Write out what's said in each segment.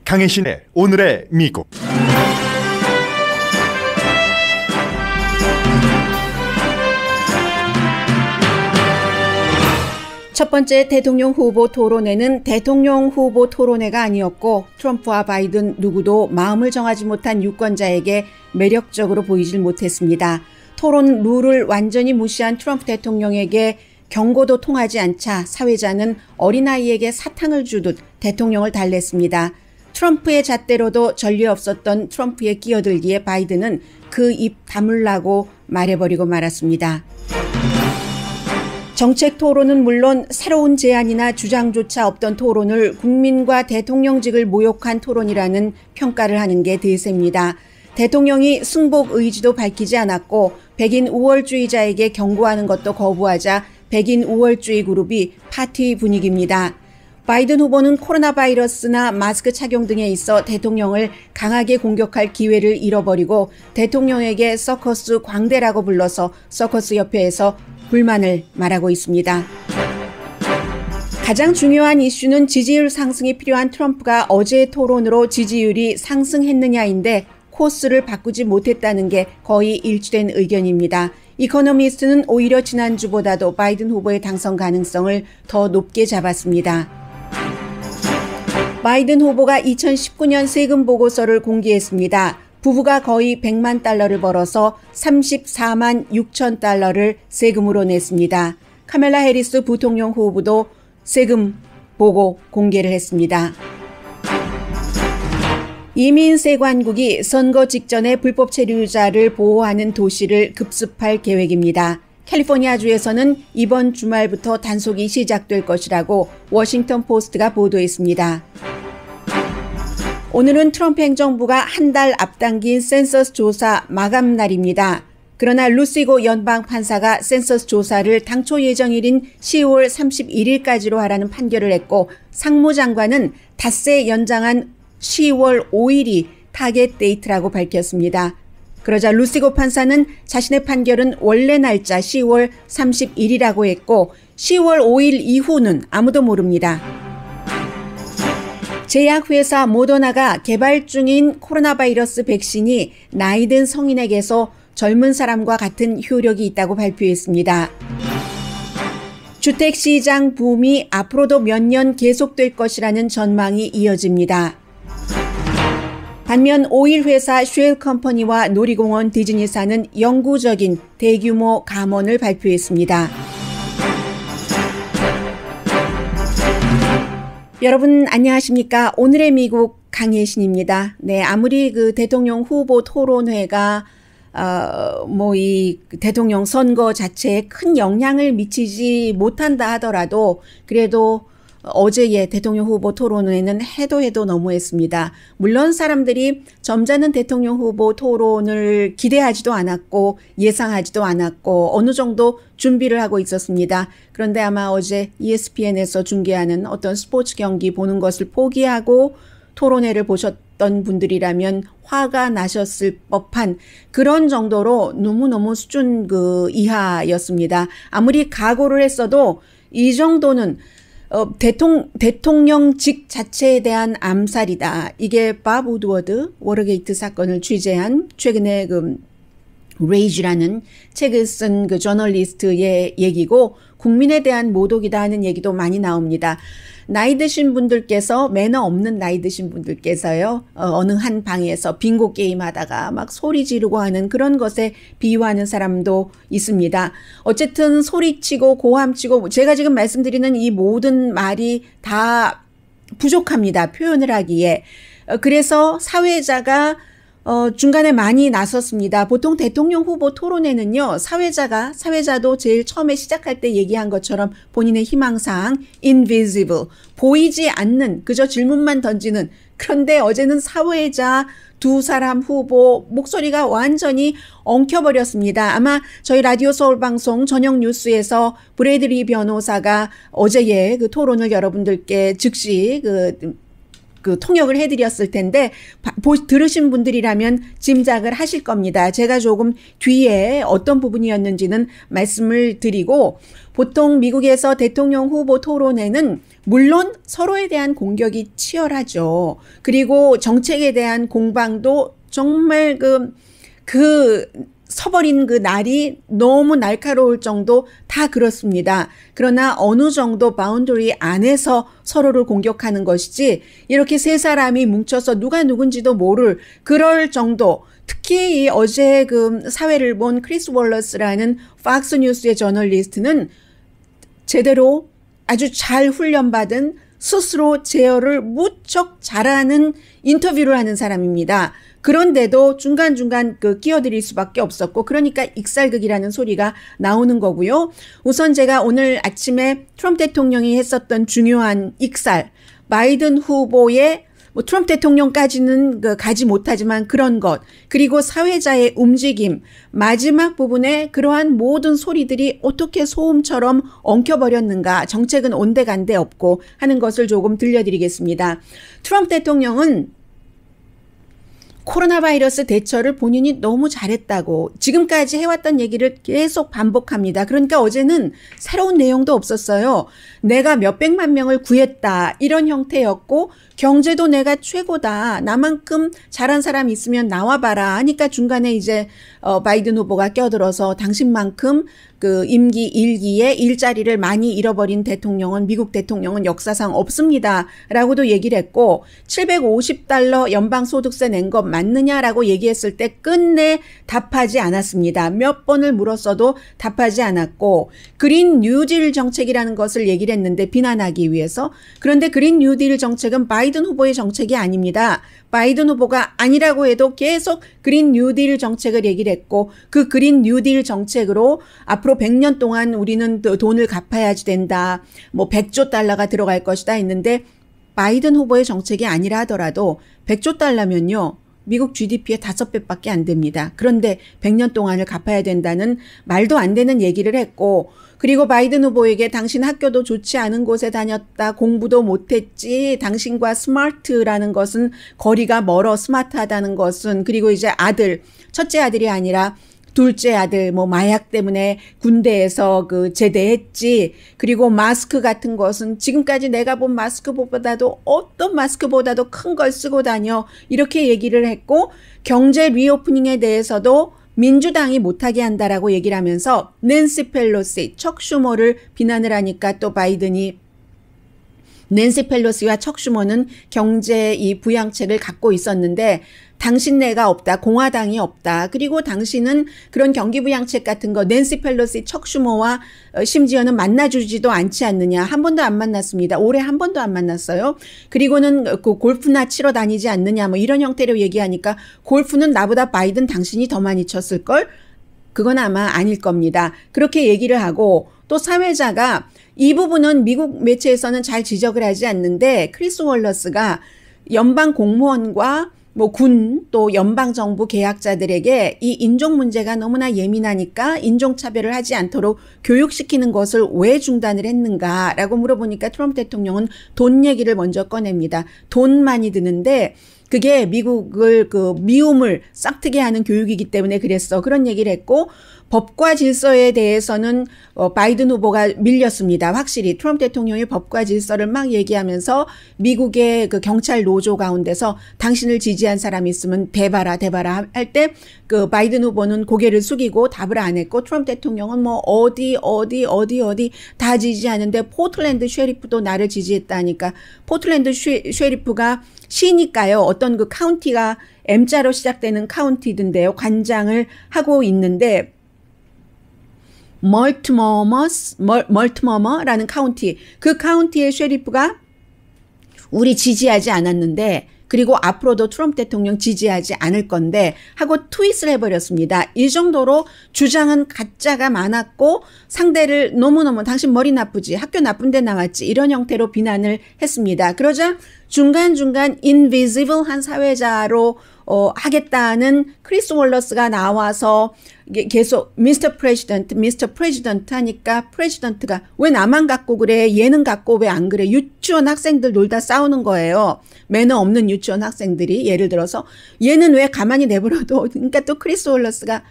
강혜신의 오늘의 미국. 첫 번째 대통령 후보 토론회는 대통령 후보 토론회가 아니었고 트럼프와 바이든 누구도 마음을 정하지 못한 유권자에게 매력적으로 보이질 못했습니다. 토론 룰을 완전히 무시한 트럼프 대통령에게 경고도 통하지 않자 사회자는 어린아이에게 사탕을 주듯 대통령을 달랬습니다. 트럼프의 잣대로도 전례 없었던 트럼프의 끼어들기에 바이든은 그 입 다물라고 말해버리고 말았습니다. 정책 토론은 물론 새로운 제안이나 주장조차 없던 토론을 국민과 대통령직을 모욕한 토론이라는 평가를 하는 게 대세입니다. 대통령이 승복 의지도 밝히지 않았고 백인 우월주의자에게 경고하는 것도 거부하자 백인 우월주의 그룹이 파티 분위기입니다. 바이든 후보는 코로나 바이러스나 마스크 착용 등에 있어 대통령을 강하게 공격할 기회를 잃어버리고 대통령에게 서커스 광대라고 불러서 서커스 협회에서 불만을 말하고 있습니다. 가장 중요한 이슈는 지지율 상승이 필요한 트럼프가 어제의 토론으로 지지율이 상승했느냐인데 코스를 바꾸지 못했다는 게 거의 일치된 의견입니다. 이코노미스트는 오히려 지난주보다도 바이든 후보의 당선 가능성을 더 높게 잡았습니다. 바이든 후보가 2019년 세금 보고서를 공개했습니다. 부부가 거의 100만 달러를 벌어서 34만 6천 달러를 세금으로 냈습니다. 카멜라 해리스 부통령 후보도 세금 보고 공개를 했습니다. 이민세관국이 선거 직전에 불법 체류자를 보호하는 도시를 급습할 계획입니다. 캘리포니아주에서는 이번 주말부터 단속이 시작될 것이라고 워싱턴 포스트가 보도했습니다. 오늘은 트럼프 행정부가 한 달 앞당긴 센서스 조사 마감 날입니다. 그러나 루시고 연방판사가 센서스 조사를 당초 예정일인 10월 31일까지로 하라는 판결을 했고 상무장관은 닷새 연장한 10월 5일이 타겟 데이트라고 밝혔습니다. 그러자 루시고 판사는 자신의 판결은 원래 날짜 10월 31일이라고 했고 10월 5일 이후는 아무도 모릅니다. 제약회사 모더나가 개발 중인 코로나 바이러스 백신이 나이든 성인에게서 젊은 사람과 같은 효력이 있다고 발표했습니다. 주택시장 붐이 앞으로도 몇 년 계속될 것이라는 전망이 이어집니다. 반면 오일 회사 쉘 컴퍼니와 놀이공원 디즈니사는 영구적인 대규모 감원을 발표했습니다. 여러분 안녕하십니까? 오늘의 미국 강혜신입니다. 네, 아무리 그 대통령 후보 토론회가 이 대통령 선거 자체에 큰 영향을 미치지 못한다 하더라도 그래도 어제의 대통령 후보 토론회는 해도 너무했습니다. 물론 사람들이 점잖은 대통령 후보 토론을 기대하지도 않았고 예상하지도 않았고 어느 정도 준비를 하고 있었습니다. 그런데 아마 어제 ESPN에서 중계하는 어떤 스포츠 경기 보는 것을 포기하고 토론회를 보셨던 분들이라면 화가 나셨을 법한 그런 정도로 너무너무 수준 이하였습니다. 아무리 각오를 했어도 이 정도는 대통령직 자체에 대한 암살이다. 이게 밥 우드워드 워터게이트 사건을 취재한 최근에 레이지라는 책을 쓴 그 저널리스트의 얘기고 국민에 대한 모독이다 하는 얘기도 많이 나옵니다. 나이 드신 분들께서 매너 없는 나이 드신 분들께서요. 어느 한 방에서 빙고 게임 하다가 막 소리 지르고 하는 그런 것에 비유하는 사람도 있습니다. 어쨌든 소리치고 고함치고 제가 지금 말씀드리는 이 모든 말이 다 부족합니다. 표현을 하기에. 그래서 사회자가 중간에 많이 나섰습니다. 보통 대통령 후보 토론회는요, 사회자도 제일 처음에 시작할 때 얘기한 것처럼 본인의 희망사항, invisible, 보이지 않는, 그저 질문만 던지는. 그런데 어제는 사회자 두 사람 후보 목소리가 완전히 엉켜버렸습니다. 아마 저희 라디오 서울 방송 저녁 뉴스에서 브래들리 변호사가 어제의 그 토론을 여러분들께 즉시 그 통역을 해드렸을 텐데 들으신 분들이라면 짐작을 하실 겁니다. 제가 조금 뒤에 어떤 부분이었는지는 말씀을 드리고, 보통 미국에서 대통령 후보 토론회는 물론 서로에 대한 공격이 치열하죠. 그리고 정책에 대한 공방도 정말 서버린 그 날이 너무 날카로울 정도 다 그렇습니다. 그러나 어느 정도 바운더리 안에서 서로를 공격하는 것이지, 이렇게 세 사람이 뭉쳐서 누가 누군지도 모를 그럴 정도, 특히 이 어제 그 사회를 본 크리스 월러스라는 팍스 뉴스의 저널리스트는 제대로 아주 잘 훈련받은, 스스로 제어를 무척 잘하는 인터뷰를 하는 사람입니다. 그런데도 중간중간 끼어들일 수밖에 없었고, 그러니까 익살극이라는 소리가 나오는 거고요. 우선 제가 오늘 아침에 트럼프 대통령이 했었던 중요한 익살, 바이든 후보의 트럼프 대통령까지는 가지 못하지만 그런 것, 그리고 사회자의 움직임, 마지막 부분에 그러한 모든 소리들이 어떻게 소음처럼 엉켜버렸는가, 정책은 온데간데 없고 하는 것을 조금 들려드리겠습니다. 트럼프 대통령은 코로나 바이러스 대처를 본인이 너무 잘했다고 지금까지 해왔던 얘기를 계속 반복합니다. 그러니까 어제는 새로운 내용도 없었어요. 내가 몇백만 명을 구했다, 이런 형태였고, 경제도 내가 최고다, 나만큼 잘한 사람 있으면 나와봐라 하니까 중간에 이제 바이든 후보가 껴들어서 당신만큼 그 임기 1기에 일자리를 많이 잃어버린 대통령은, 미국 대통령은 역사상 없습니다 라고도 얘기를 했고, $750 연방소득세 낸 것 맞느냐라고 얘기했을 때 끝내 답하지 않았습니다. 몇 번을 물었어도 답하지 않았고, 그린 뉴딜 정책이라는 것을 얘기를 했는데, 비난하기 위해서. 그런데 그린 뉴딜 정책은 바이든 후보의 정책이 아닙니다. 바이든 후보가 아니라고 해도 계속 그린 뉴딜 정책을 얘기를 했고, 그 그린 뉴딜 정책으로 앞으로 100년 동안 우리는 돈을 갚아야 된다, 뭐 100조 달러가 들어갈 것이다 했는데, 바이든 후보의 정책이 아니라 하더라도 100조 달러면요, 미국 GDP의 5배밖에 안 됩니다. 그런데 100년 동안을 갚아야 된다는 말도 안 되는 얘기를 했고, 그리고 바이든 후보에게 당신 학교도 좋지 않은 곳에 다녔다, 공부도 못했지, 당신과 스마트라는 것은 거리가 멀어, 스마트하다는 것은, 그리고 이제 아들, 첫째 아들이 아니라 둘째 아들, 뭐 마약 때문에 군대에서 제대했지, 그리고 마스크 같은 것은 지금까지 내가 본 마스크보다도 어떤 마스크보다도 큰 걸 쓰고 다녀, 이렇게 얘기를 했고, 경제 리오프닝에 대해서도 민주당이 못하게 한다라고 얘기를 하면서 낸시 펠로시, 척 슈머를 비난을 하니까 또 바이든이, 낸시 펠로시와 척 슈머는 경제 이 부양책을 갖고 있었는데 당신네가 없다, 공화당이 없다, 그리고 당신은 그런 경기 부양책 같은 거 낸시 펠로시, 척 슈머와 심지어는 만나주지도 않지 않느냐. 한 번도 안 만났습니다. 올해 한 번도 안 만났어요. 그리고는 골프나 치러 다니지 않느냐, 뭐 이런 형태로 얘기하니까, 골프는 나보다 바이든 당신이 더 많이 쳤을걸? 그건 아마 아닐 겁니다. 그렇게 얘기를 하고, 또 사회자가, 이 부분은 미국 매체에서는 잘 지적을 하지 않는데, 크리스 월러스가 연방 공무원과 뭐 군, 또 연방정부 계약자들에게 이 인종 문제가 너무나 예민하니까 인종차별을 하지 않도록 교육시키는 것을 왜 중단을 했는가라고 물어보니까 트럼프 대통령은 돈 얘기를 먼저 꺼냅니다. 돈 많이 드는데 그게 미국을 미움을 싹트게 하는 교육이기 때문에 그랬어, 그런 얘기를 했고, 법과 질서에 대해서는 바이든 후보가 밀렸습니다. 확실히 트럼프 대통령이 법과 질서를 막 얘기하면서 미국의 경찰 노조 가운데서 당신을 지지한 사람이 있으면 대봐라 할 때 바이든 후보는 고개를 숙이고 답을 안 했고, 트럼프 대통령은 뭐 어디 다 지지하는데 포틀랜드 쉐리프도 나를 지지했다니까. 포틀랜드 쉐리프가 시니까요, 어떤 카운티가 M자로 시작되는 카운티던데요, 관장을 하고 있는데, 멀트머머라는 카운티, 그 카운티의 쉐리프가 우리 지지하지 않았는데, 그리고 앞으로도 트럼프 대통령 지지하지 않을 건데 하고 트윗을 해버렸습니다. 이 정도로 주장은 가짜가 많았고, 상대를 너무너무 당신 머리 나쁘지, 학교 나쁜 데 나왔지, 이런 형태로 비난을 했습니다. 그러자 중간중간 인비지블한 사회자로 하겠다는 크리스 월러스가 나와서 이게 계속 Mr. President, Mr. President 하니까 프레지던트가 왜 나만 갖고 그래? 얘는 갖고 왜 안 그래? 유치원 학생들 놀다 싸우는 거예요. 매너 없는 유치원 학생들이 예를 들어서 얘는 왜 가만히 내버려둬? 그러니까 또 크리스 월러스가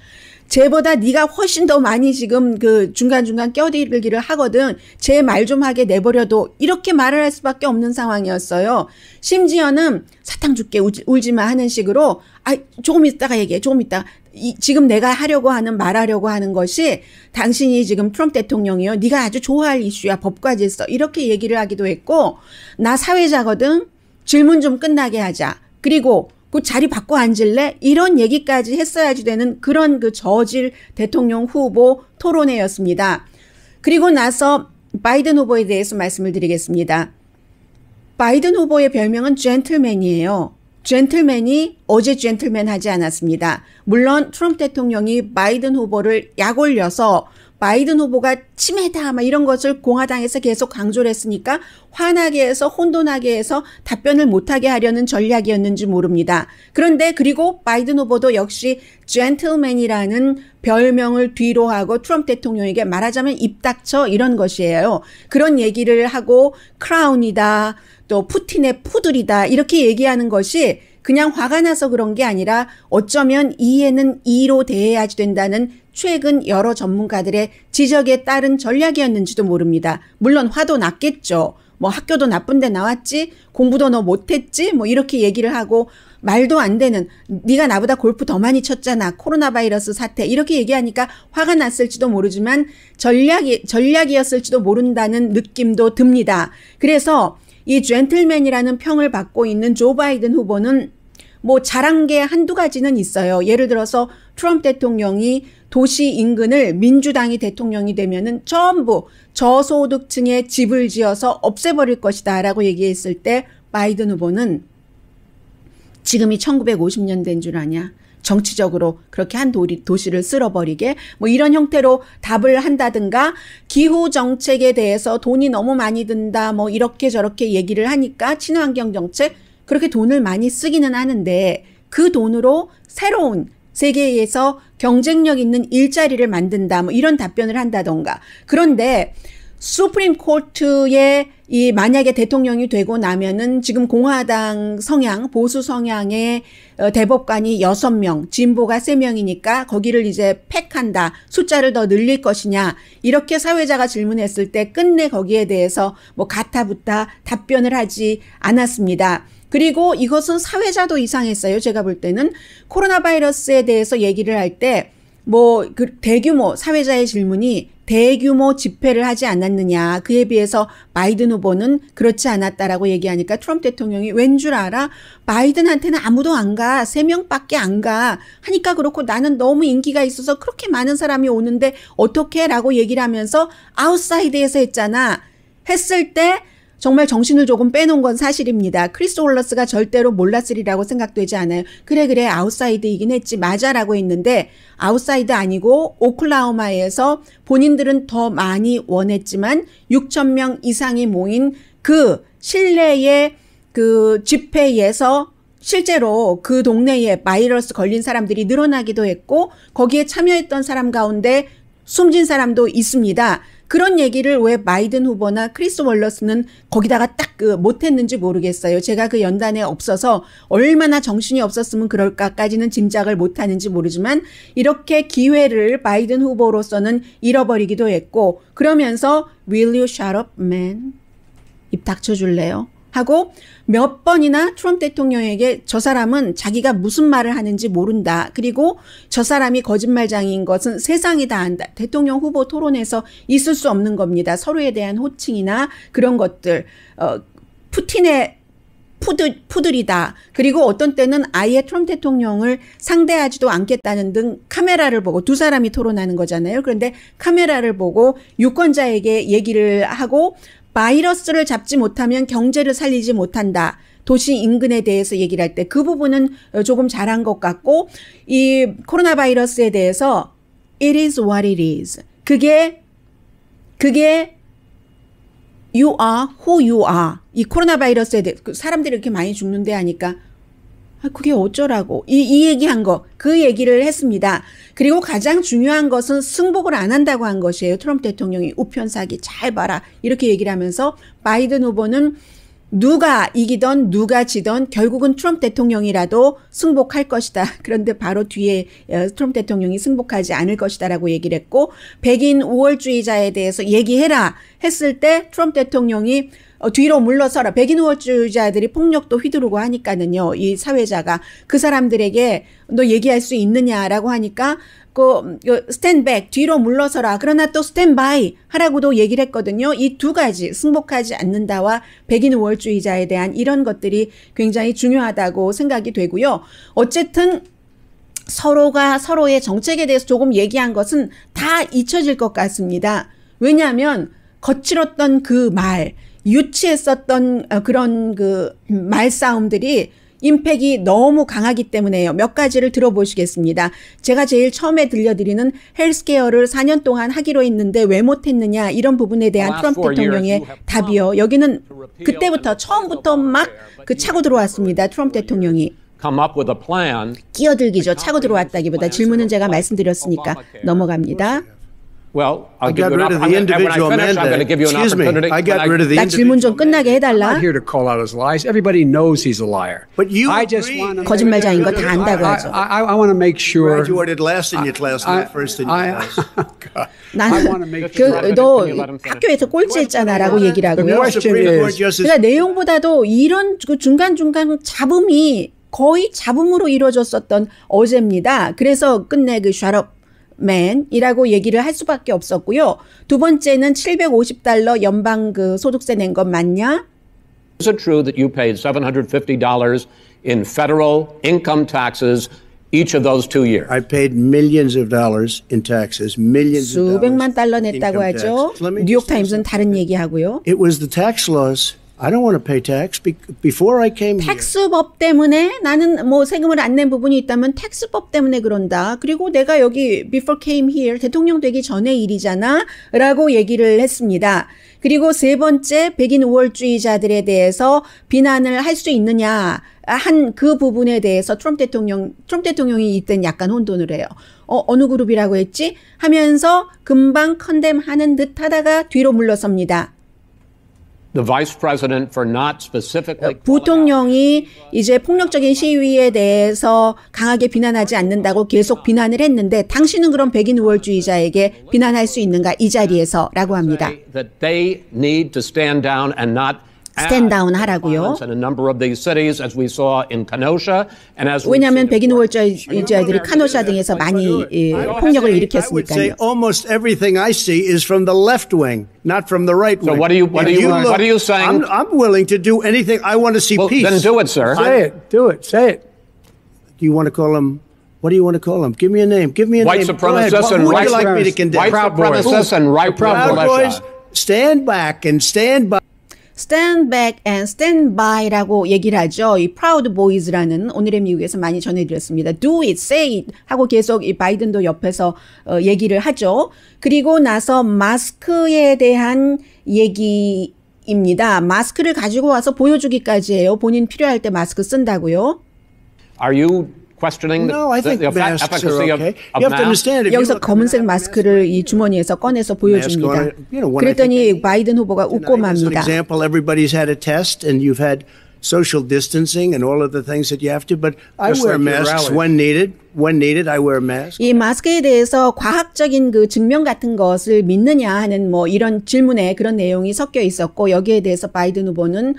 쟤보다 네가 훨씬 더 많이 지금 그 중간중간 껴들기를 하거든. 쟤 말 좀 하게 내버려둬. 이렇게 말을 할 수밖에 없는 상황이었어요. 심지어는 사탕 줄게 울지 마 하는 식으로 조금 있다가 얘기해. 조금 있다가. 지금 내가 말하려고 하는 것이 당신이 지금 트럼프 대통령이요. 네가 아주 좋아할 이슈야. 법과 질서. 이렇게 얘기를 하기도 했고 나 사회자거든. 질문 좀 끝나게 하자. 그리고 그 자리 바꿔 앉을래? 이런 얘기까지 했어야지 되는 그런 그 저질 대통령 후보 토론회였습니다. 그리고 나서 바이든 후보에 대해서 말씀을 드리겠습니다. 바이든 후보의 별명은 젠틀맨이에요. 젠틀맨이 어제 젠틀맨 하지 않았습니다. 물론 트럼프 대통령이 바이든 후보를 약 올려서 바이든 후보가 치매다 막 이런 것을 공화당에서 계속 강조를 했으니까 화나게 해서 혼돈하게 해서 답변을 못하게 하려는 전략이었는지 모릅니다. 그런데 그리고 바이든 후보도 역시 젠틀맨이라는 별명을 뒤로 하고 트럼프 대통령에게 말하자면 입 닥쳐 이런 것이에요. 그런 얘기를 하고 크라운이다 또 푸틴의 푸들이다 이렇게 얘기하는 것이 그냥 화가 나서 그런 게 아니라 어쩌면 이에는 이로 대해야지 된다는 최근 여러 전문가들의 지적에 따른 전략이었는지도 모릅니다. 물론 화도 났겠죠. 뭐 학교도 나쁜 데 나왔지, 공부도 너 못했지, 뭐 이렇게 얘기를 하고 말도 안 되는 네가 나보다 골프 더 많이 쳤잖아. 코로나 바이러스 사태 이렇게 얘기하니까 화가 났을지도 모르지만 전략이었을지도 모른다는 느낌도 듭니다. 그래서 이 젠틀맨이라는 평을 받고 있는 조 바이든 후보는 뭐 잘한 게 한두 가지는 있어요. 예를 들어서 트럼프 대통령이 도시 인근을 민주당이 대통령이 되면은 전부 저소득층의 집을 지어서 없애버릴 것이다 라고 얘기했을 때 바이든 후보는 지금이 1950년대인 줄 아냐? 정치적으로 그렇게 한 도시를 쓸어버리게 뭐 이런 형태로 답을 한다든가 기후 정책에 대해서 돈이 너무 많이 든다 뭐 이렇게 저렇게 얘기를 하니까 친환경 정책 그렇게 돈을 많이 쓰기는 하는데 그 돈으로 새로운 세계에서 경쟁력 있는 일자리를 만든다 뭐 이런 답변을 한다던가. 그런데 수프림 코트에 이 만약에 대통령이 되고 나면은 지금 공화당 성향 보수 성향의 대법관이 6명 진보가 3명이니까 거기를 이제 팩한다 숫자를 더 늘릴 것이냐 이렇게 사회자가 질문했을 때 끝내 거기에 대해서 뭐 가타부타 답변을 하지 않았습니다. 그리고 이것은 사회자도 이상했어요. 제가 볼 때는 코로나 바이러스에 대해서 얘기를 할 때 뭐 그 대규모 사회자의 질문이 대규모 집회를 하지 않았느냐. 그에 비해서 바이든 후보는 그렇지 않았다라고 얘기하니까 트럼프 대통령이 왠 줄 알아? 바이든한테는 아무도 안 가. 3명밖에 안 가. 하니까 그렇고 나는 너무 인기가 있어서 그렇게 많은 사람이 오는데 어떻게? 라고 얘기를 하면서 아웃사이드에서 했잖아. 했을 때 정말 정신을 조금 빼놓은 건 사실입니다. 크리스 월러스가 절대로 몰랐으리라고 생각되지 않아요. 그래 아웃사이드이긴 했지 맞아라고 했는데 아웃사이드 아니고 오클라호마에서 본인들은 더 많이 원했지만 6,000명 이상이 모인 그 실내의 그 집회에서 실제로 그 동네에 바이러스 걸린 사람들이 늘어나기도 했고 거기에 참여했던 사람 가운데 숨진 사람도 있습니다. 그런 얘기를 왜 바이든 후보나 크리스 월러스는 거기다가 딱 못했는지 모르겠어요. 제가 그 연단에 없어서 얼마나 정신이 없었으면 그럴까까지는 짐작을 못하는지 모르지만 이렇게 기회를 바이든 후보로서는 잃어버리기도 했고 그러면서 Will you shut up, man? 입 닥쳐줄래요? 하고 몇 번이나 트럼프 대통령에게 저 사람은 자기가 무슨 말을 하는지 모른다. 그리고 저 사람이 거짓말장인 것은 세상이 다 안다. 대통령 후보 토론에서 있을 수 없는 겁니다. 서로에 대한 호칭이나 그런 것들. 푸틴의 푸들이다. 그리고 어떤 때는 아예 트럼프 대통령을 상대하지도 않겠다는 등 카메라를 보고 두 사람이 토론하는 거잖아요. 그런데 카메라를 보고 유권자에게 얘기를 하고 바이러스를 잡지 못하면 경제를 살리지 못한다. 도시 인근에 대해서 얘기를 할 때 그 부분은 조금 잘한 것 같고 이 코로나 바이러스에 대해서 it is what it is. 그게 you are who you are. 이 코로나 바이러스에 대해 사람들이 이렇게 많이 죽는데 하니까 그게 어쩌라고. 이 얘기한 거, 그 얘기를 했습니다. 그리고 가장 중요한 것은 승복을 안 한다고 한 것이에요. 트럼프 대통령이 우편 사기 잘 봐라. 이렇게 얘기를 하면서 바이든 후보는 누가 이기던 누가 지던 결국은 트럼프 대통령이라도 승복할 것이다. 그런데 바로 뒤에 트럼프 대통령이 승복하지 않을 것이다라고 얘기를 했고 백인 우월주의자에 대해서 얘기해라 했을 때 트럼프 대통령이 뒤로 물러서라. 백인 우월주의자들이 폭력도 휘두르고 하니까는요. 이 사회자가 그 사람들에게 너 얘기할 수 있느냐라고 하니까 스탠백 뒤로 물러서라. 그러나 또 스탠바이 하라고도 얘기를 했거든요. 이 두 가지 승복하지 않는다와 백인 우월주의자에 대한 이런 것들이 굉장히 중요하다고 생각이 되고요. 어쨌든 서로가 서로의 정책에 대해서 조금 얘기한 것은 다 잊혀질 것 같습니다. 왜냐하면 거칠었던 그 말, 유치했었던 그런 그 말싸움들이 임팩이 너무 강하기 때문에요. 몇 가지를 들어보시겠습니다. 제가 제일 처음에 들려드리는 헬스케어를 4년 동안 하기로 했는데 왜 못했느냐 이런 부분에 대한 트럼프 대통령의 답이요. 여기는 그때부터 처음부터 막 차고 들어왔습니다. 트럼프 대통령이. 끼어들기죠. 차고 들어왔다기보다 질문은 제가 말씀드렸으니까 넘어갑니다. Well, I'll give you an opportunity. When I finish, I'm going to give you an opportunity. I got rid of the 나 질문 좀 끝나게 해달라. I'm not here to call out his lies. Everybody knows he's a liar. But you I just want to 거짓말자인 거 다 안다고 하죠. I want to make sure. graduated last in your class, not first in your class. 나는 너 학교에서 꼴찌했잖아라고 얘기를 The 하고요. question is, 그러니까 내용보다도 이런 그 중간중간 잡음이 거의 잡음으로 이루어졌었던 어제입니다. 그래서 끝내 그 샷업 맨이라고 얘기를 할 수밖에 없었고요. 두 번째는 $750 연방 그 소득세 낸 건 맞냐? Is it true that you paid $750 in federal income taxes each of those 2 years? I paid millions of dollars in taxes, millions of dollars. 수백만 달러 냈다고 income 하죠. tax. Let me 뉴욕 just say 타임스는 다른 얘기하고요. It was the tax laws. I don't want to pay tax. Before I came here. 텍스법 때문에 나는 뭐 세금을 안 낸 부분이 있다면 텍스법 때문에 그런다. 그리고 내가 여기 before came here 대통령 되기 전의 일이잖아 라고 얘기를 했습니다. 그리고 세 번째 백인 우월주의자들에 대해서 비난을 할 수 있느냐 한 그 부분에 대해서 트럼프 대통령이 이땐 약간 혼돈을 해요. 어느 그룹이라고 했지? 하면서 금방 컨뎀하는 듯 하다가 뒤로 물러섭니다. The vice president for not specifically 부통령이 이제 폭력적인 시위에 대해서 강하게 비난하지 않는다고 계속 비난을 했는데 당신은 그럼 백인 우월주의자에게 비난할 수 있는가 이 자리에서라고 합니다. that they need to stand down and not 스탠다운 하라고요. in a number of these cities as we saw in Kenosha and as 왜냐하면 백인 우월주의자들이 카노샤 등에서 많이 폭력을 I would say 일으켰으니까요. almost everything I see is from the left wing, not from the right wing. So what are you saying? I'm willing to do anything. I want to see Well, peace. then do it, sir. say it. Do it. Say it. Do you want to call him? What do you want to call him? Give me a name. Give me a White name. Go ahead. supremacists and Who would you white like me to condemn? White Proud Boys. supremacists and right Proud Boys, militia. stand back and stand by. Stand back and stand by라고 얘기를 하죠. 이 Proud Boys라는 오늘의 미국에서 많이 전해드렸습니다. Do it, say it 하고 계속 이 바이든도 옆에서 얘기를 하죠. 그리고 나서 마스크에 대한 얘기입니다. 마스크를 가지고 와서 보여주기까지 해요. 본인 필요할 때 마스크 쓴다고요. Are you questioning No, I think the masks efficacy are of okay. You have to masks? understand. If you 여기서 look at 검은색 the 마스크를 이 주머니에서 꺼내서 보여줍니다. 그랬더니 바이든 후보가 웃고 As an 맙니다. example, everybody's had a test, and you've had social distancing and all of the things that you have to. But I Just wear like your masks rally. when needed. When needed, I wear masks. 이 마스크에 대해서 과학적인 그 증명 같은 것을 믿느냐 하는 뭐 이런 질문에 그런 내용이 섞여 있었고 여기에 대해서 바이든 후보는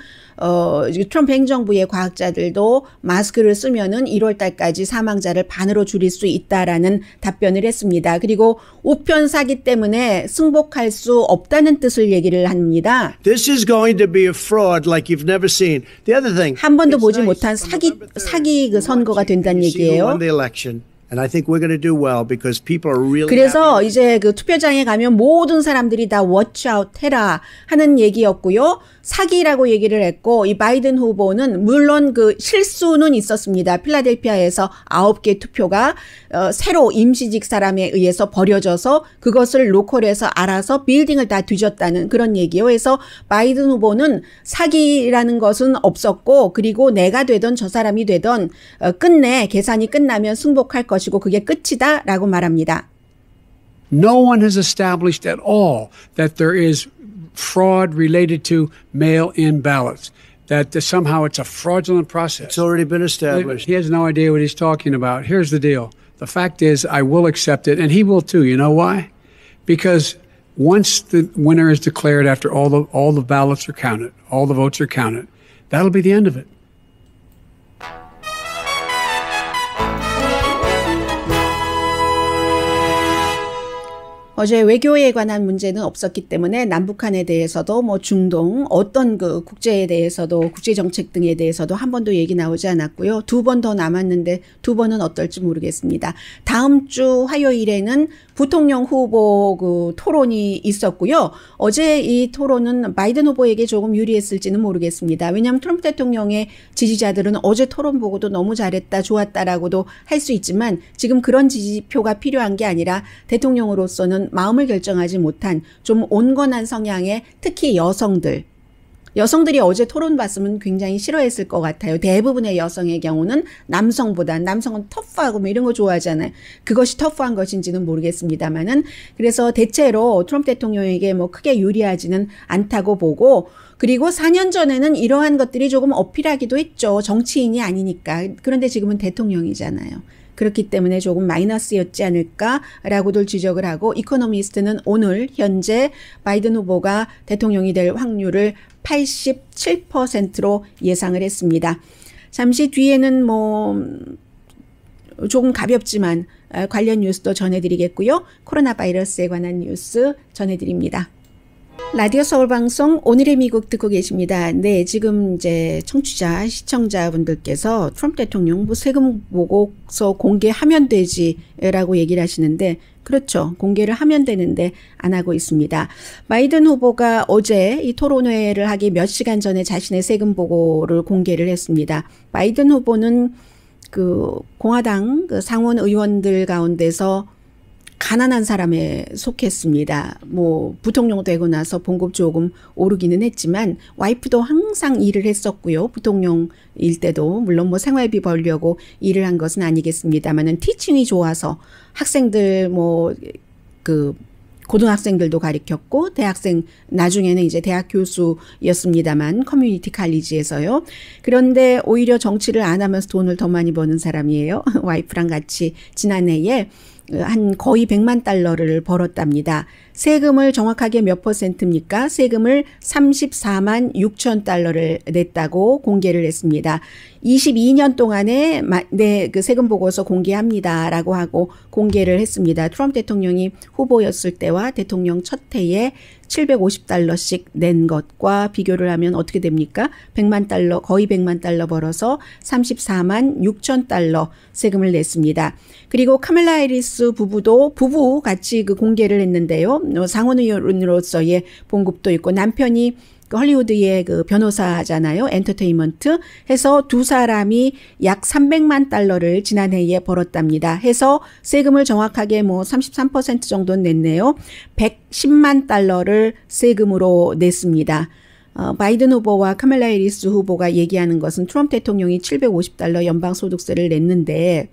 트럼프 행정부의 과학자들도 마스크를 쓰면은 1월 달까지 사망자를 반으로 줄일 수 있다라는 답변을 했습니다. 그리고 우편 사기 때문에 승복할 수 없다는 뜻을 얘기를 합니다. This is going to be a fraud like you've never seen. The other thing. 한 번도 it's 보지 nice 못한 on November 3rd, 사기 그 선거가 된다는 you see who 얘기예요. won the election. And I think we're going to do well because people are really 그래서 이제 그 투표장에 가면 모든 사람들이 다 watch out 해라 하는 얘기였고요. 사기라고 얘기를 했고 이 바이든 후보는 물론 그 실수는 있었습니다. 필라델피아에서 9개 투표가 새로 임시직 사람에 의해서 버려져서 그것을 로컬에서 알아서 빌딩을 다 뒤졌다는 그런 얘기예요. 그래서 바이든 후보는 사기라는 것은 없었고 그리고 내가 되던 저 사람이 되던 끝내 계산이 끝나면 승복할 것이고 그게 끝이다라고 말합니다. No one has established at all that there is fraud related to mail-in ballots, that somehow it's a fraudulent process. It's already been established. He has no idea what he's talking about. Here's the deal. The fact is, I will accept it, and he will too. You know why? Because once the winner is declared after all the ballots are counted, all the votes are counted, that'll be the end of it. 어제 외교에 관한 문제는 없었기 때문에 남북한에 대해서도 뭐 중동 어떤 그 국제에 대해서도 국제 정책 등에 대해서도 한 번도 얘기 나오지 않았고요. 2번 더 남았는데 2번은 어떨지 모르겠습니다. 다음 주 화요일에는 부통령 후보 그 토론이 있었고요. 어제 이 토론은 바이든 후보에게 조금 유리했을지는 모르겠습니다. 왜냐하면 트럼프 대통령의 지지자들은 어제 토론 보고도 너무 잘했다, 좋았다라고도 할 수 있지만 지금 그런 지지표가 필요한 게 아니라 대통령으로서는 마음을 결정하지 못한 좀 온건한 성향의 특히 여성들이 어제 토론 봤으면 굉장히 싫어했을 것 같아요. 대부분의 여성의 경우는 남성은 터프하고 뭐 이런 거 좋아하잖아요. 그것이 터프한 것인지는 모르겠습니다만은 그래서 대체로 트럼프 대통령에게 뭐 크게 유리하지는 않다고 보고 그리고 4년 전에는 이러한 것들이 조금 어필하기도 했죠. 정치인이 아니니까. 그런데 지금은 대통령이잖아요. 그렇기 때문에 조금 마이너스였지 않을까라고들 지적을 하고 이코노미스트는 오늘 현재 바이든 후보가 대통령이 될 확률을 87%로 예상을 했습니다. 잠시 뒤에는 뭐 조금 가볍지만 관련 뉴스도 전해드리겠고요. 코로나 바이러스에 관한 뉴스 전해드립니다. 라디오 서울 방송 오늘의 미국 듣고 계십니다. 네, 지금 이제 청취자, 시청자분들께서 트럼프 대통령 뭐 세금 보고서 공개하면 되지라고 얘기를 하시는데 그렇죠. 공개를 하면 되는데 안 하고 있습니다. 바이든 후보가 어제 이 토론회를 하기 몇 시간 전에 자신의 세금 보고를 공개를 했습니다. 바이든 후보는 그 공화당 그 상원 의원들 가운데서 가난한 사람에 속했습니다. 뭐 부통령 되고 나서 봉급 조금 오르기는 했지만 와이프도 항상 일을 했었고요. 부통령일 때도 물론 뭐 생활비 벌려고 일을 한 것은 아니겠습니다만은 티칭이 좋아서 학생들 뭐 그 고등학생들도 가르쳤고 대학생 나중에는 이제 대학 교수였습니다만 커뮤니티 칼리지에서요. 그런데 오히려 정치를 안 하면서 돈을 더 많이 버는 사람이에요. 와이프랑 같이 지난해에 한 거의 100만 달러를 벌었답니다. 세금을 정확하게 몇 %입니까? 세금을 34만 6천 달러를 냈다고 공개를 했습니다. 22년 동안에 그 세금 보고서 공개합니다라고 하고 공개를 했습니다. 트럼프 대통령이 후보였을 때와 대통령 첫 해에 750달러씩 낸 것과 비교를 하면 어떻게 됩니까? 100만 달러, 거의 100만 달러 벌어서 34만 6천 달러 세금을 냈습니다. 그리고 카멜라 해리스 부부 같이 그 공개를 했는데요. 상원의원으로서의 봉급도 있고 남편이 그 헐리우드의 그 변호사잖아요. 엔터테인먼트 해서 두 사람이 약 300만 달러를 지난해에 벌었답니다. 해서 세금을 정확하게 뭐 33% 정도는 냈네요. 110만 달러를 세금으로 냈습니다. 바이든 후보와 카멜라 해리스 후보가 얘기하는 것은 트럼프 대통령이 750달러 연방소득세를 냈는데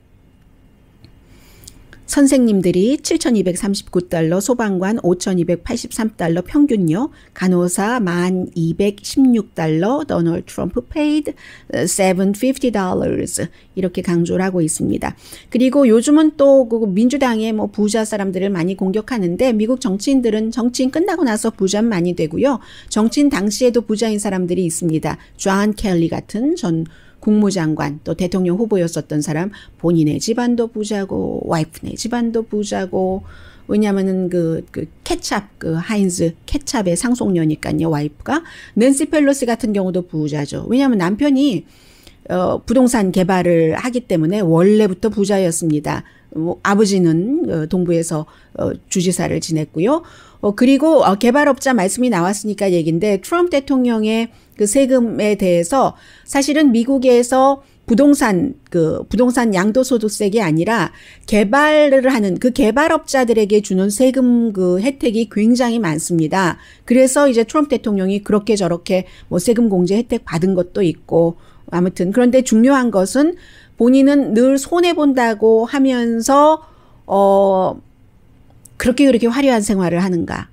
선생님들이 7,239달러, 소방관 5,283달러 평균요. 간호사 1,216달러, 도널드 트럼프 paid $750 이렇게 강조를 하고 있습니다. 그리고 요즘은 또 그 민주당의 뭐 부자 사람들을 많이 공격하는데 미국 정치인들은 정치인 끝나고 나서 부자 많이 되고요. 정치인 당시에도 부자인 사람들이 있습니다. 존 켈리 같은 전 국무장관 또 대통령 후보였었던 사람 본인의 집안도 부자고 와이프네 집안도 부자고 왜냐하면은 그 케찹 하인즈 케찹의 상속녀니까요 와이프가 낸시 펠로시 같은 경우도 부자죠. 왜냐하면 남편이 부동산 개발을 하기 때문에 원래부터 부자였습니다. 아버지는 동부에서 주지사를 지냈고요. 그리고 개발업자 말씀이 나왔으니까 얘기인데 트럼프 대통령의 그 세금에 대해서 사실은 미국에서 부동산 양도소득세가 아니라 개발을 하는 그 개발업자들에게 주는 세금 그 혜택이 굉장히 많습니다. 그래서 이제 트럼프 대통령이 그렇게 저렇게 뭐 세금 공제 혜택 받은 것도 있고 아무튼 그런데 중요한 것은 본인은 늘 손해본다고 하면서 그렇게 화려한 생활을 하는가.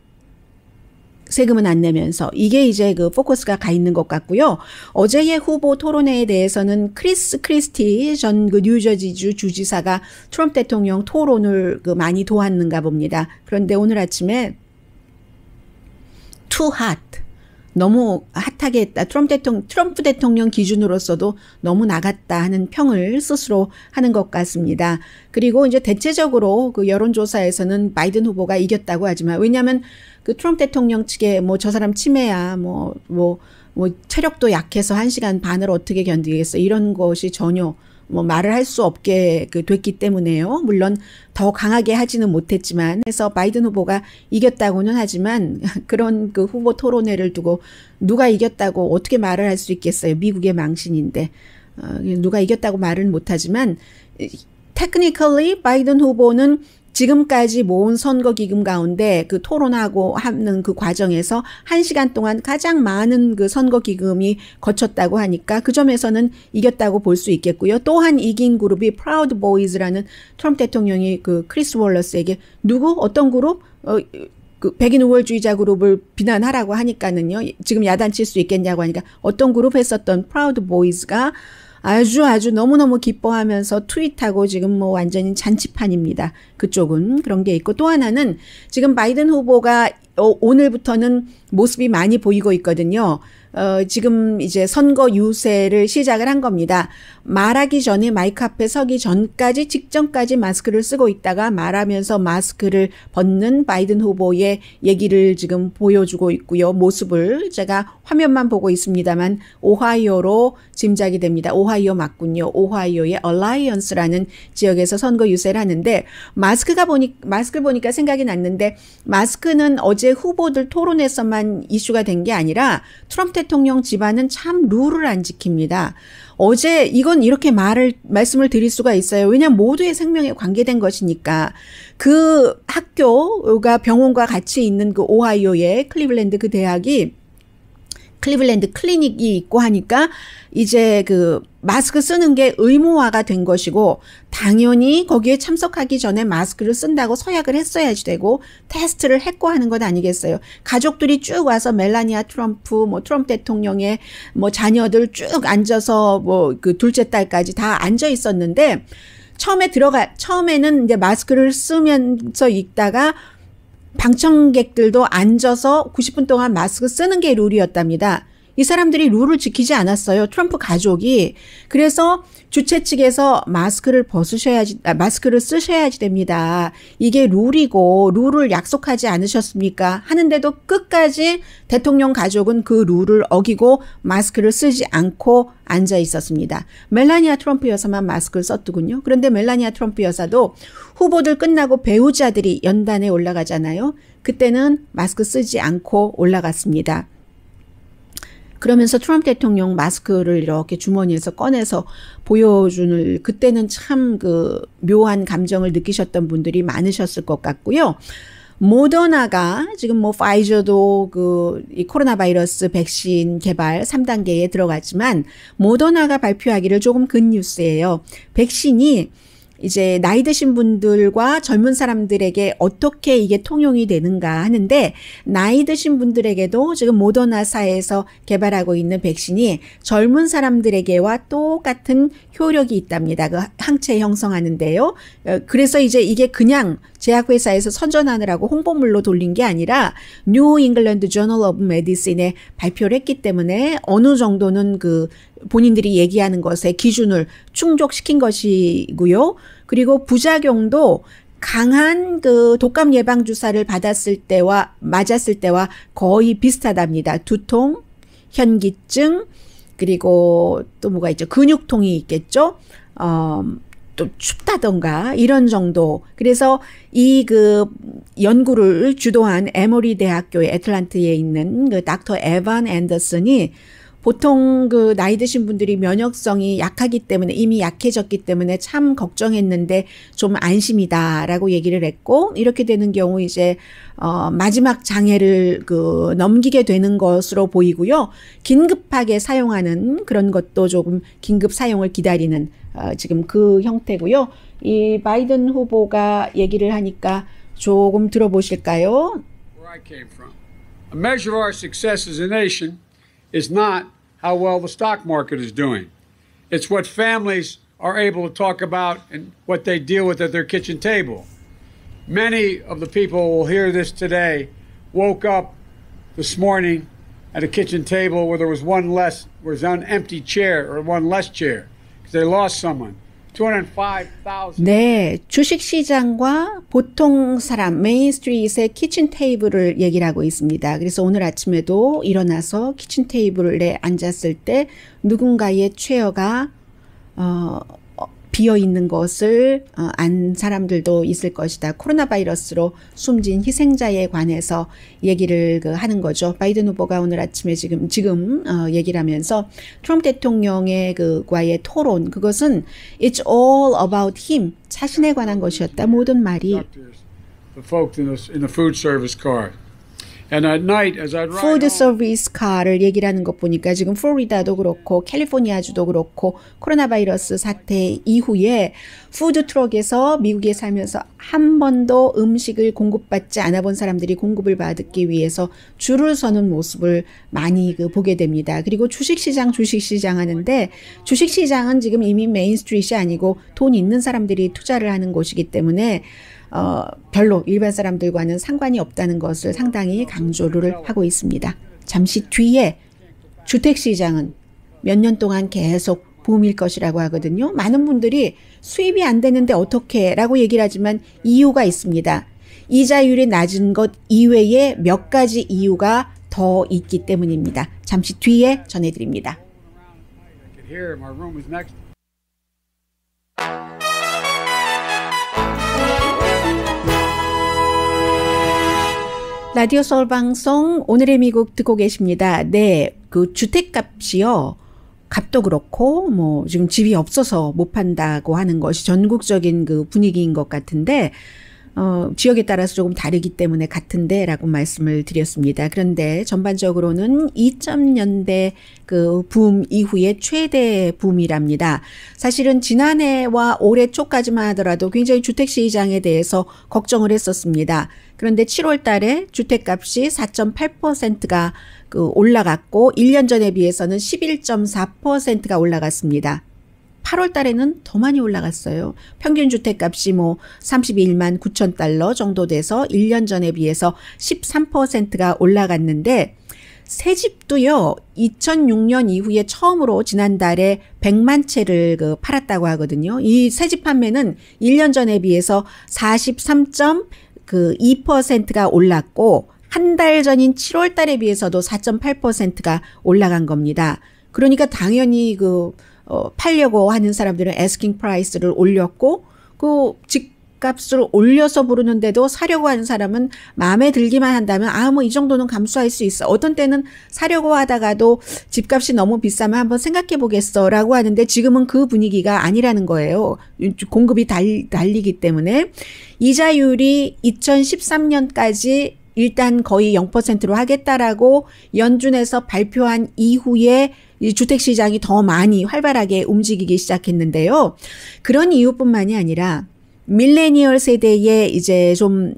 세금은 안 내면서 이게 이제 그 포커스가 가 있는 것 같고요. 어제의 후보 토론회에 대해서는 크리스 크리스티 전 그 뉴저지주 주지사가 트럼프 대통령 토론을 그 많이 도왔는가 봅니다. 그런데 오늘 아침에 too hot. 너무 핫하게 했다. 트럼프 대통령 기준으로서도 너무 나갔다 하는 평을 스스로 하는 것 같습니다. 그리고 이제 대체적으로 그 여론조사에서는 바이든 후보가 이겼다고 하지만 왜냐하면 그 트럼프 대통령 측에 뭐 저 사람 치매야 뭐 체력도 약해서 1시간 반을 어떻게 견디겠어 이런 것이 전혀 뭐 말을 할 수 없게 됐기 때문에요. 물론 더 강하게 하지는 못했지만 해서 바이든 후보가 이겼다고는 하지만 그런 그 후보 토론회를 두고 누가 이겼다고 어떻게 말을 할 수 있겠어요. 미국의 망신인데 누가 이겼다고 말은 못하지만 technically 바이든 후보는 지금까지 모은 선거기금 가운데 그 토론하고 하는 그 과정에서 1시간 동안 가장 많은 그 선거기금이 거쳤다고 하니까 그 점에서는 이겼다고 볼 수 있겠고요. 또한 이긴 그룹이 프라우드 보이즈라는 트럼프 대통령이 그 크리스 월러스에게 어떤 그룹? 그 백인 우월주의자 그룹을 비난하라고 하니까는요. 지금 야단칠 수 있겠냐고 하니까 어떤 그룹 했었던 프라우드 보이즈가 아주 너무너무 기뻐하면서 트윗하고 지금 뭐 완전히 잔치판입니다. 그쪽은 그런 게 있고 또 하나는 지금 바이든 후보가 오늘부터는 모습이 많이 보이고 있거든요. 지금 이제 선거 유세를 시작을 한 겁니다. 말하기 전에 마이크 앞에 서기 전까지 직전까지 마스크를 쓰고 있다가 말하면서 마스크를 벗는 바이든 후보의 얘기를 지금 보여주고 있고요. 모습을 제가 화면만 보고 있습니다만 오하이오로 짐작이 됩니다. 오하이오 맞군요. 오하이오의 얼라이언스라는 지역에서 선거 유세를 하는데 마스크를 보니까 생각이 났는데 마스크는 어제 후보들 토론에서만 이슈가 된 게 아니라 트럼프 대통령 집안은 참 룰을 안 지킵니다. 어제 이건 이렇게 말씀을 드릴 수가 있어요. 왜냐하면 모두의 생명에 관계된 것이니까. 그 학교가 병원과 같이 있는 그 오하이오의 클리블랜드 그 대학이 클리블랜드 클리닉이 있고 하니까 이제 그 마스크 쓰는 게 의무화가 된 것이고 당연히 거기에 참석하기 전에 마스크를 쓴다고 서약을 했어야지 되고 테스트를 했고 하는 것 아니겠어요. 가족들이 쭉 와서 멜라니아 트럼프, 트럼프 대통령의 자녀들 쭉 앉아서 그 둘째 딸까지 다 앉아 있었는데 처음에는 이제 마스크를 쓰면서 있다가 방청객들도 앉아서 90분 동안 마스크 쓰는 게 룰이었답니다. 이 사람들이 룰을 지키지 않았어요. 트럼프 가족이. 그래서 주최 측에서 마스크를 쓰셔야지 됩니다. 이게 룰이고 룰을 약속하지 않으셨습니까? 하는데도 끝까지 대통령 가족은 그 룰을 어기고 마스크를 쓰지 않고 앉아 있었습니다. 멜라니아 트럼프 여사만 마스크를 썼더군요. 그런데 멜라니아 트럼프 여사도 후보들 끝나고 배우자들이 연단에 올라가잖아요. 그때는 마스크 쓰지 않고 올라갔습니다. 그러면서 트럼프 대통령 마스크를 이렇게 주머니에서 꺼내서 보여주는 그때는 참 그 묘한 감정을 느끼셨던 분들이 많으셨을 것 같고요. 모더나가 지금 파이저도 이 코로나 바이러스 백신 개발 3단계에 들어갔지만 모더나가 발표하기를 조금 근 뉴스예요. 백신이 이제 나이 드신 분들과 젊은 사람들에게 어떻게 이게 통용이 되는가 하는데 나이 드신 분들에게도 지금 모더나사에서 개발하고 있는 백신이 젊은 사람들에게와 똑같은 효력이 있답니다. 그 항체 형성하는데요. 그래서 이제 이게 그냥 제약회사에서 선전하느라고 홍보물로 돌린 게 아니라 뉴 잉글랜드 저널 오브 메디신에 발표를 했기 때문에 어느 정도는 그 본인들이 얘기하는 것의 기준을 충족시킨 것이고요. 그리고 부작용도 강한 그 독감 예방 주사를 맞았을 때와 거의 비슷하답니다. 두통, 현기증, 그리고 또 뭐가 있죠? 근육통이 있겠죠. 또 춥다던가 이런 정도. 그래서 이 그 연구를 주도한 에모리 대학교의 애틀란타에 있는 그 닥터 에반 앤더슨이 보통 그 나이 드신 분들이 면역성이 약하기 때문에 이미 약해졌기 때문에 참 걱정했는데 좀 안심이다라고 얘기를 했고, 이렇게 되는 경우 이제 마지막 장애를 그 넘기게 되는 것으로 보이고요. 긴급하게 사용하는 그런 것도 조금 긴급 사용을 기다리는 지금 그 형태고요. 이 바이든 후보가 얘기를 하니까 조금 들어보실까요? Where I came from. A measure of our success as a nation is not how well the stock market is doing. It's what families are able to talk about and what they deal with at their kitchen table. Many of the people who will hear this today woke up this morning at a kitchen table where there was an empty chair or one less chair because they lost someone. 205,000. 네, 주식시장과 보통 사람 메인스트리트의 키친 테이블을 얘기를 하고 있습니다. 그래서 오늘 아침에도 일어나서 키친 테이블에 앉았을 때 누군가의 체어가 비어 있는 것을 안 사람들도 있을 것이다. 코로나 바이러스로 숨진 희생자에 관해서 얘기를 하는 거죠. 바이든 후보가 오늘 아침에 지금 얘기를 하면서 트럼프 대통령의 과의 토론, 그것은 it's all about him, 자신에 관한 것이었다. 모든 말이. The folks in the food service car. And at night, as I'd ride 푸드 home, 서비스 카를 얘기를 하는 것 보니까 지금 플로리다도 그렇고 캘리포니아주도 그렇고 코로나 바이러스 사태 이후에 푸드 트럭에서 미국에 살면서 한 번도 음식을 공급받지 않아 본 사람들이 공급을 받기 위해서 줄을 서는 모습을 많이 보게 됩니다. 그리고 주식시장 하는데 주식시장은 지금 이미 메인스트리트이 아니고 돈 있는 사람들이 투자를 하는 곳이기 때문에 별로 일반 사람들과는 상관이 없다는 것을 상당히 강조를 하고 있습니다. 잠시 뒤에 주택시장은 몇 년 동안 계속 붐일 것이라고 하거든요. 많은 분들이 수입이 안 되는데 어떻게 라고 얘기를 하지만 이유가 있습니다. 이자율이 낮은 것 이외에 몇 가지 이유가 더 있기 때문입니다. 잠시 뒤에 전해드립니다. I could hear my room was next. 라디오 서울 방송 오늘의 미국 듣고 계십니다. 네, 그 주택값이요. 값도 그렇고 뭐 지금 집이 없어서 못 판다고 하는 것이 전국적인 그 분위기인 것 같은데 지역에 따라서 조금 다르기 때문에 같은데라고 말씀을 드렸습니다. 그런데 전반적으로는 2000년대 그 붐 이후에 최대 붐이랍니다. 사실은 지난해와 올해 초까지만 하더라도 굉장히 주택시장에 대해서 걱정을 했었습니다. 그런데 7월 달에 주택값이 4.8%가 올라갔고 1년 전에 비해서는 11.4%가 올라갔습니다. 8월 달에는 더 많이 올라갔어요. 평균 주택값이 뭐 31만 9천 달러 정도 돼서 1년 전에 비해서 13%가 올라갔는데 새 집도요. 2006년 이후에 처음으로 지난달에 100만 채를 팔았다고 하거든요. 이 새 집 판매는 1년 전에 비해서 43.2%가 올랐고 한 달 전인 7월 달에 비해서도 4.8%가 올라간 겁니다. 그러니까 당연히 팔려고 하는 사람들은 애스킹 프라이스를 올렸고 집값을 올려서 부르는데도 사려고 하는 사람은 마음에 들기만 한다면 뭐 이 정도는 감수할 수 있어. 어떤 때는 사려고 하다가도 집값이 너무 비싸면 한번 생각해 보겠어라고 하는데 지금은 그 분위기가 아니라는 거예요. 공급이 달리기 때문에 이자율이 2013년까지 일단 거의 0%로 하겠다라고 연준에서 발표한 이후에 이 주택시장이 더 많이 활발하게 움직이기 시작했는데요. 그런 이유뿐만이 아니라 밀레니얼 세대의 이제 좀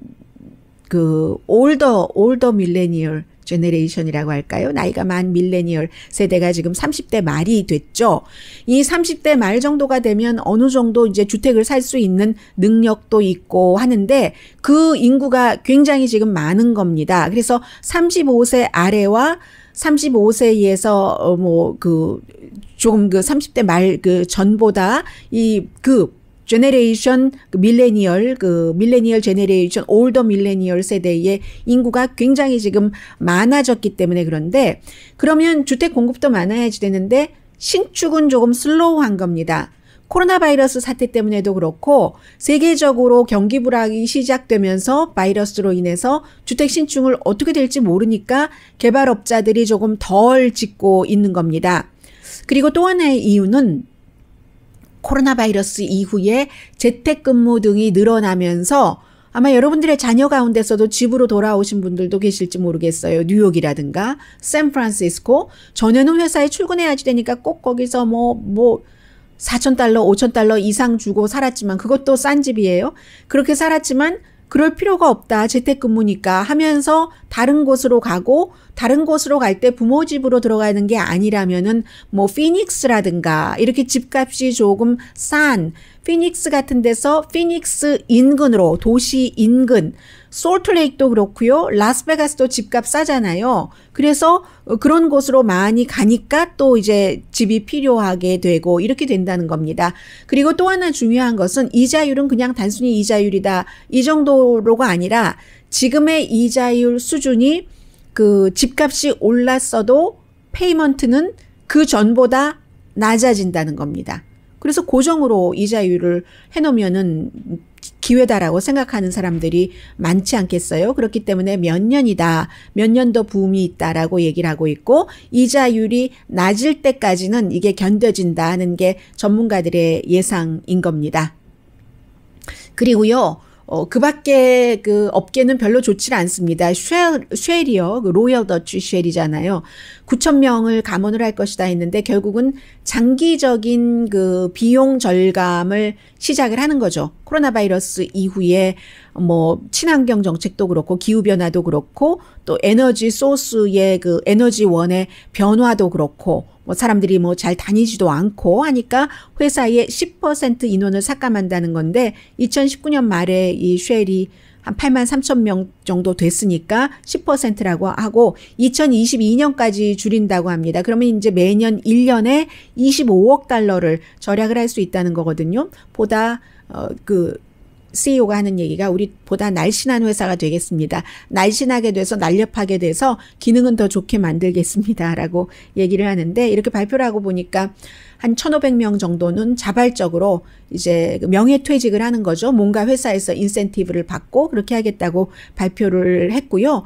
올더 밀레니얼 제너레이션이라고 할까요? 나이가 많은 밀레니얼 세대가 지금 30대 말이 됐죠. 이 30대 말 정도가 되면 어느 정도 이제 주택을 살 수 있는 능력도 있고 하는데 그 인구가 굉장히 지금 많은 겁니다. 그래서 35세 아래와 35세에서 조금 30대 말 전보다 제너레이션 밀레니얼 제너레이션 올더 밀레니얼 세대의 인구가 굉장히 지금 많아졌기 때문에 그런데 그러면 주택 공급도 많아야지 되는데 신축은 조금 슬로우한 겁니다. 코로나 바이러스 사태 때문에도 그렇고 세계적으로 경기 불황이 시작되면서 바이러스로 인해서 주택 신축을 어떻게 될지 모르니까 개발업자들이 조금 덜 짓고 있는 겁니다. 그리고 또 하나의 이유는 코로나 바이러스 이후에 재택근무 등이 늘어나면서 아마 여러분들의 자녀 가운데서도 집으로 돌아오신 분들도 계실지 모르겠어요. 뉴욕이라든가 샌프란시스코. 전에는 회사에 출근해야지 되니까 꼭 거기서 $4,000, $5,000 이상 주고 살았지만 그것도 싼 집이에요. 그렇게 살았지만 그럴 필요가 없다. 재택근무니까 하면서 다른 곳으로 가고 다른 곳으로 갈 때 부모 집으로 들어가는 게 아니라면은 피닉스라든가 이렇게 집값이 조금 싼 피닉스 같은 데서 피닉스 인근으로 도시 인근 솔트레이크도 그렇고요. 라스베가스도 집값 싸잖아요. 그래서 그런 곳으로 많이 가니까 또 이제 집이 필요하게 되고 이렇게 된다는 겁니다. 그리고 또 하나 중요한 것은 이자율은 그냥 단순히 이자율이다. 이 정도로가 아니라 지금의 이자율 수준이 그 집값이 올랐어도 페이먼트는 그 전보다 낮아진다는 겁니다. 그래서 고정으로 이자율을 해놓으면은 기회다라고 생각하는 사람들이 많지 않겠어요? 그렇기 때문에 몇 년이다, 몇 년 더 붐이 있다라고 얘기를 하고 있고 이자율이 낮을 때까지는 이게 견뎌진다는 게 전문가들의 예상인 겁니다. 그리고요. 그 밖에 그 업계는 별로 좋지 않습니다. 쉘이요. 그 로열 더치 쉘이잖아요. 9,000명을 감원을 할 것이다 했는데 결국은 장기적인 그 비용 절감을 시작을 하는 거죠. 코로나 바이러스 이후에 친환경 정책도 그렇고 기후변화도 그렇고 또 에너지 소스의 그 에너지원의 변화도 그렇고 사람들이 잘 다니지도 않고 하니까 회사의 10% 인원을 삭감한다는 건데 2019년 말에 이 쉘이 한 83,000명 정도 됐으니까 10%라고 하고 2022년까지 줄인다고 합니다. 그러면 이제 매년 1년에 $25억 절약을 할 수 있다는 거거든요. 보다 CEO가 하는 얘기가 우리보다 날씬한 회사가 되겠습니다. 날씬하게 돼서 날렵하게 돼서 기능은 더 좋게 만들겠습니다라고 얘기를 하는데 이렇게 발표를 하고 보니까 한 1,500명 정도는 자발적으로 이제 명예퇴직을 하는 거죠. 뭔가 회사에서 인센티브를 받고 그렇게 하겠다고 발표를 했고요.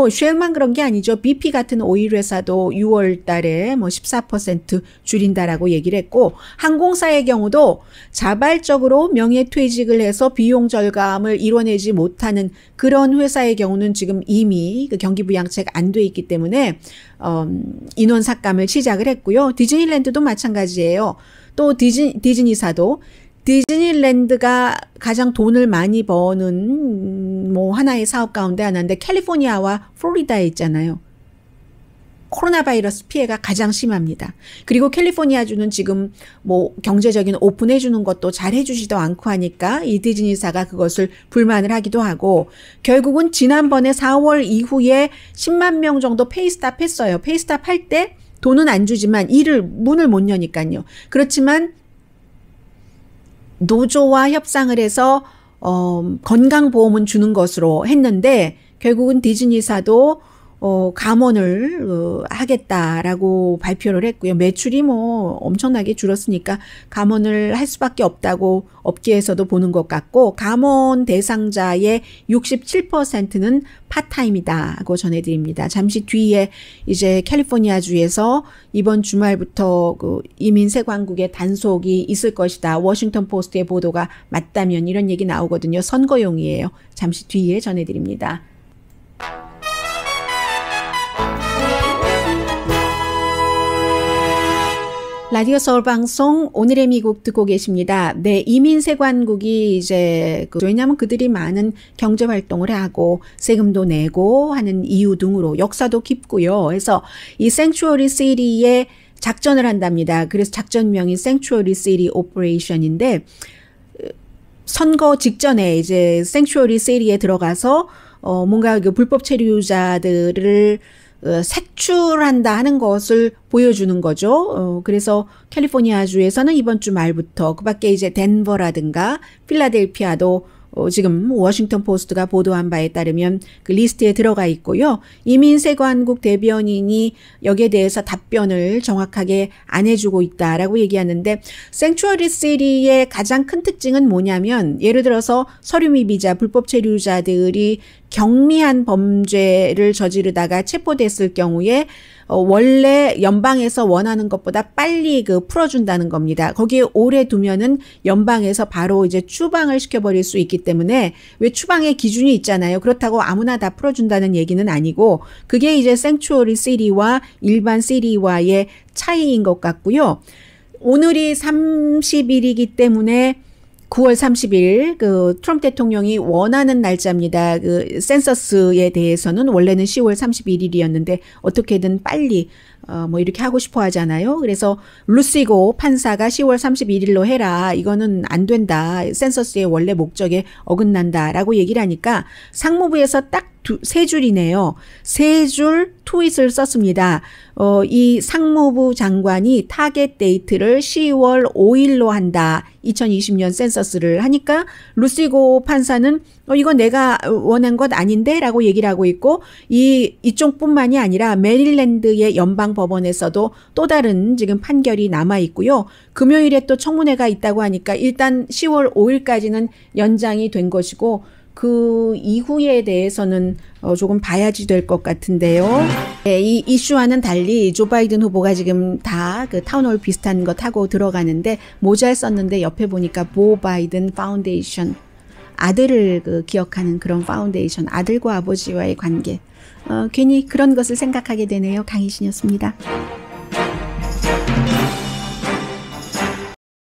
쉘만 그런 게 아니죠. BP 같은 오일 회사도 6월 달에 14% 줄인다라고 얘기를 했고 항공사의 경우도 자발적으로 명예퇴직을 해서 비용 절감을 이뤄내지 못하는 그런 회사의 경우는 지금 이미 그 경기부양책 안 돼 있기 때문에 인원 삭감을 시작을 했고요. 디즈니랜드도 마찬가지예요. 또 디즈니사도 디즈니랜드가 가장 돈을 많이 버는 하나의 사업 가운데 하나인데 캘리포니아와 플로리다에 있잖아요. 코로나 바이러스 피해가 가장 심합니다. 그리고 캘리포니아주는 지금 경제적인 오픈해 주는 것도 잘 해주지도 않고 하니까 이 디즈니사가 그것을 불만을 하기도 하고 결국은 지난번에 4월 이후에 10만 명 정도 페이스탑 했어요. 페이스탑 할 때 돈은 안 주지만 문을 못 여니까요. 그렇지만 노조와 협상을 해서 건강보험은 주는 것으로 했는데 결국은 디즈니사도 감원을 하겠다라고 발표를 했고요. 매출이 엄청나게 줄었으니까 감원을 할 수밖에 없다고 업계에서도 보는 것 같고 감원 대상자의 67%는 파타임이다고 전해드립니다. 잠시 뒤에 이제 캘리포니아주에서 이번 주말부터 그 이민 세관국의 단속이 있을 것이다. 워싱턴 포스트의 보도가 맞다면 이런 얘기 나오거든요. 선거용이에요. 잠시 뒤에 전해드립니다. 라디오 서울 방송 오늘의 미국 듣고 계십니다. 네, 이민세관국이 이제 왜냐하면 그들이 많은 경제 활동을 하고 세금도 내고 하는 이유 등으로 역사도 깊고요. 그래서 이 Sanctuary City에 작전을 한답니다. 그래서 작전명이 Sanctuary City Operation인데 선거 직전에 이제 Sanctuary City에 들어가서 뭔가 그 불법 체류자들을 색출한다 하는 것을 보여주는 거죠. 그래서 캘리포니아주에서는 이번 주 말부터 그 밖에 이제 덴버라든가 필라델피아도 지금 워싱턴 포스트가 보도한 바에 따르면 그 리스트에 들어가 있고요. 이민세관국 대변인이 여기에 대해서 답변을 정확하게 안 해주고 있다라고 얘기하는데 생츄어리 시티의 가장 큰 특징은 뭐냐면 예를 들어서 서류미비자, 불법 체류자들이 경미한 범죄를 저지르다가 체포됐을 경우에 원래 연방에서 원하는 것보다 빨리 그 풀어준다는 겁니다. 거기에 오래 두면은 연방에서 바로 이제 추방을 시켜버릴 수 있기 때문에 왜 추방의 기준이 있잖아요. 그렇다고 아무나 다 풀어준다는 얘기는 아니고 그게 이제 생츄어리 시티와 일반 시티와의 차이인 것 같고요. 오늘이 30일이기 때문에 9월 30일 그 트럼프 대통령이 원하는 날짜입니다. 그 센서스에 대해서는 원래는 10월 31일이었는데 어떻게든 빨리 뭐 이렇게 하고 싶어 하잖아요. 그래서 루시고 판사가 10월 31일로 해라. 이거는 안 된다. 센서스의 원래 목적에 어긋난다라고 얘기를 하니까 상무부에서 딱 세 줄이네요. 세 줄 트윗을 썼습니다. 이 상무부 장관이 타겟 데이트를 10월 5일로 한다. 2020년 센서스를 하니까 루시고 판사는 이거 내가 원한 것 아닌데? 라고 얘기를 하고 있고 이쪽뿐만이 아니라 메릴랜드의 연방법원에서도 또 다른 지금 판결이 남아 있고요. 금요일에 또 청문회가 있다고 하니까 일단 10월 5일까지는 연장이 된 것이고 그 이후에 대해서는 조금 봐야지 될 것 같은데요. 네, 이 이슈와는 달리 조 바이든 후보가 지금 다 그 타운홀 비슷한 거 타고 들어가는데 모자를 썼는데 옆에 보니까 보 바이든 파운데이션 아들을 그 기억하는 그런 파운데이션 아들과 아버지와의 관계 괜히 그런 것을 생각하게 되네요. 강희신이었습니다.